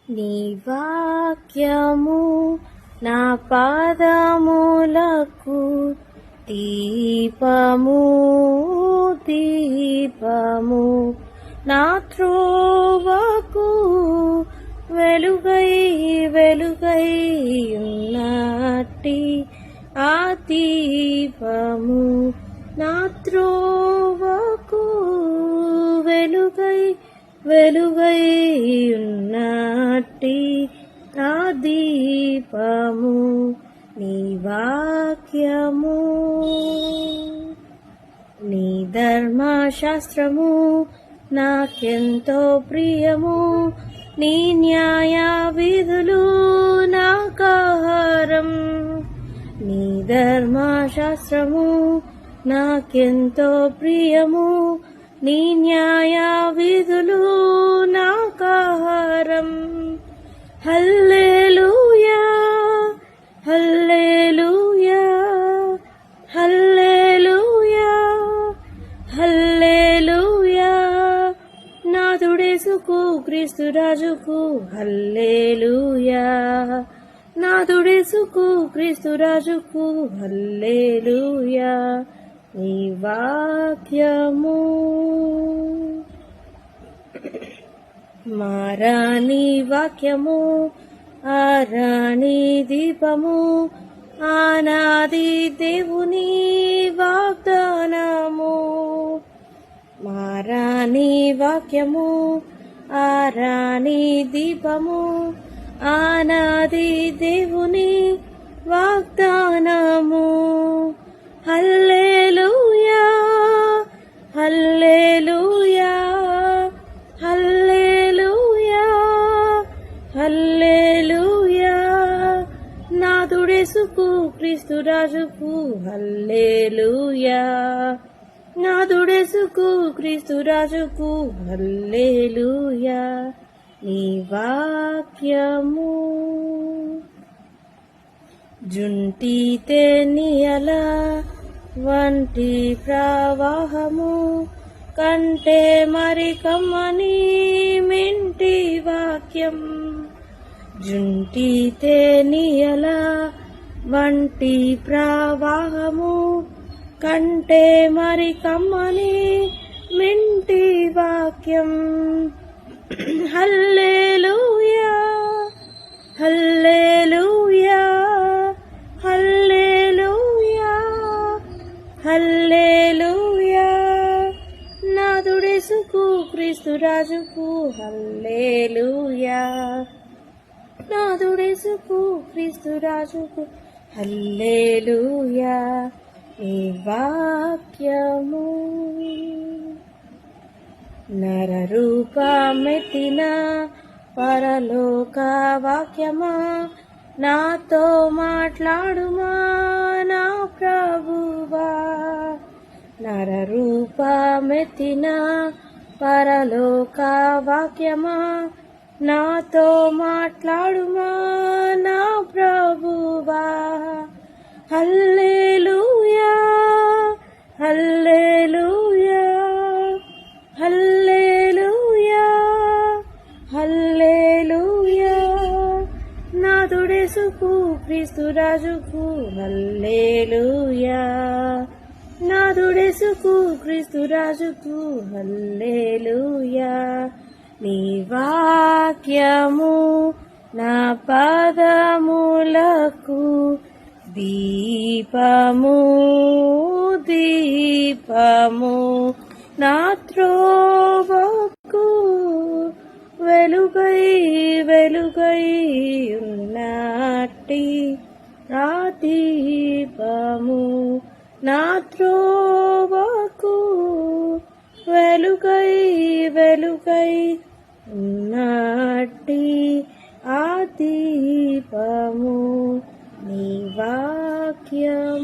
నీ వాక్యము నా పాదములకు దీపము దీపము, నా త్రోవకు వెలుగై వెలుగై ఉన్నట్టి ఆ దీపము, నా త్రోవకు వెలుగై వెలుగై ఉన్నట్టి ఆ దీపము నీ వాక్యము. నీ ధర్మశాస్త్రము నాకెంతో ప్రియము, నీ న్యాయ విధులు నాకాహారం. నీ ధర్మశాస్త్రము నాకెంతో ప్రియము, నీ న్యాయ విధులు నాకాహారం. హల్లెలూయా హల్లెలూయా హల్లెలూయా హల్లెలూయా, నాథుడేసుకు క్రీస్తు రాజుకు హల్లెలూయా, నాథుడేసుకు క్రీస్తు రాజుకు హల్లెలూయా. నీ వాక్యము మారాని వాక్యము ఆరాణి దీపము, ఆనాది దేవుని వాగ్దానము. మారాని వాక్యము ఆరాణి దీపము, ఆనాది దేవుని వాగ్దానము. హల్లెలూయా హల్లెలూయా హల్లెలూయా హల్లెలూయా, నాథుడేసుకు క్రీస్తు రాజుకు హల్లెలూయా, నాథుడేసుకు క్రీస్తు రాజుకు హల్లెలూయా. నీ వాక్యము జుంటి తేనియల వంటి ప్రవాహము కంటే మరి కమ్మని మింటి వాక్యం. జుంటి తేనియల వంటి ప్రవాహము కంటే మరి కమ్మని మింటి వాక్యం. హల్లెలూయా హల్లెలూయా హల్లెలూయా హల్లెలూయా, నాథుడేసుకు క్రీస్తు రాజుకు హల్లెలూయా, నాథుడేసుకు క్రీస్తు రాజుకు హల్లెలూయా. నీ వాక్యము నరరూపమెత్తిన పరలోక వాక్యమా, నాతో మాట్లాడుమా నా ప్రభువా. నరరూపమెత్తిన పరలోక వాక్యమా, నాతో మాట్లాడుమా నా ప్రభువా. హల్లెలూయా హల్లెలూయా హల్లెలూయా హల్లెలూయా, నాథుడేసుకు క్రీస్తు రాజుకు హల్లెలూయా, నాథుడేసుకు క్రీస్తు రాజుకు హల్లెలూయా. నీ వాక్యము నా పాదములకు దీపము దీపము, నా త్రోవకు వెలుగై వెలుగై ఉన్నట్టి ఆ దీపము, నా త్రోవకు వెలుగై వెలుగై ఉన్నట్టి ఆ దీపము నీ వాక్యం.